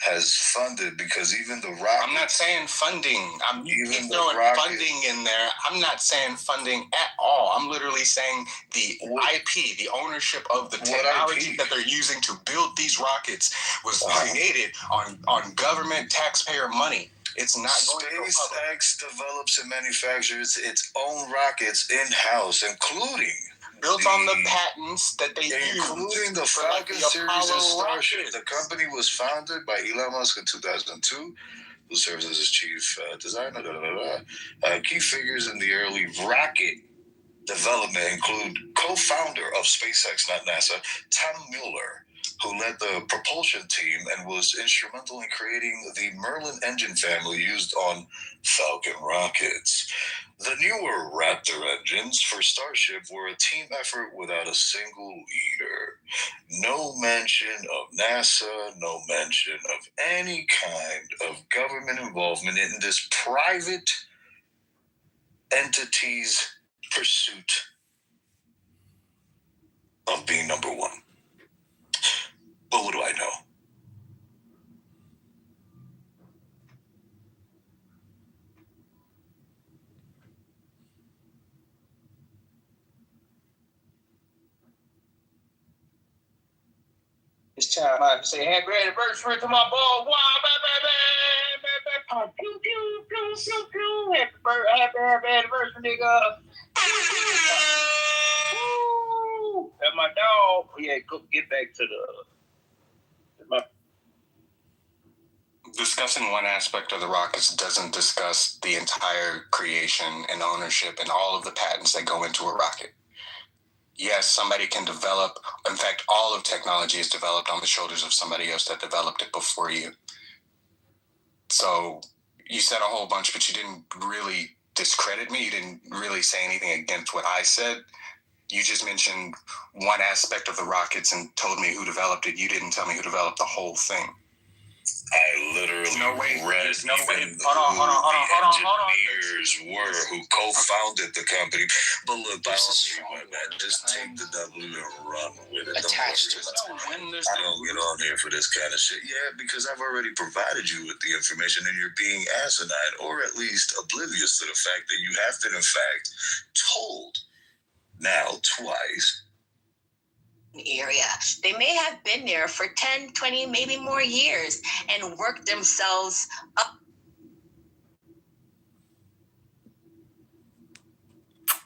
has funded, because even the rockets... I'm not saying funding. I'm even throwing funding in there. I'm not saying funding at all. I'm literally saying the IP, the ownership of the technology that they're using to build these rockets was created on government taxpayer money. It's not going to go public. SpaceX develops and manufactures its own rockets in-house, including... built on the patents that they use. Including the Falcon series and Starship. The company was founded by Elon Musk in 2002, who serves as his chief designer. Key figures in the early rocket development include co-founder of SpaceX, not NASA, Tom Mueller, who led the propulsion team and was instrumental in creating the Merlin engine family used on Falcon rockets. The newer Raptor engines for Starship were a team effort without a single leader. No mention of NASA, no mention of any kind of government involvement in this private entity's pursuit of being number one. But what do I know? It's time I have to say happy anniversary to my boy. Wow, baby. Pew, pew, pew, pew, pew. Happy anniversary, nigga. Woo. And my dog. Yeah, go get back to the... Discussing one aspect of the rockets doesn't discuss the entire creation and ownership and all of the patents that go into a rocket. Yes, somebody can develop. In fact, all of technology is developed on the shoulders of somebody else that developed it before you. So you said a whole bunch, but you didn't really discredit me. You didn't really say anything against what I said. You just mentioned one aspect of the rockets and told me who developed it. You didn't tell me who developed the whole thing. I literally read there's no way. even Hold on. engineers were who co-founded the company. But look, by all means, my man, just take the W and run with it. Attached to it. I don't get on here for this kind of shit. Yeah, because I've already provided you with the information and you're being asinine or at least oblivious to the fact that you have been, in fact, told now twice. Area. They may have been there for 10, 20, maybe more years and worked themselves up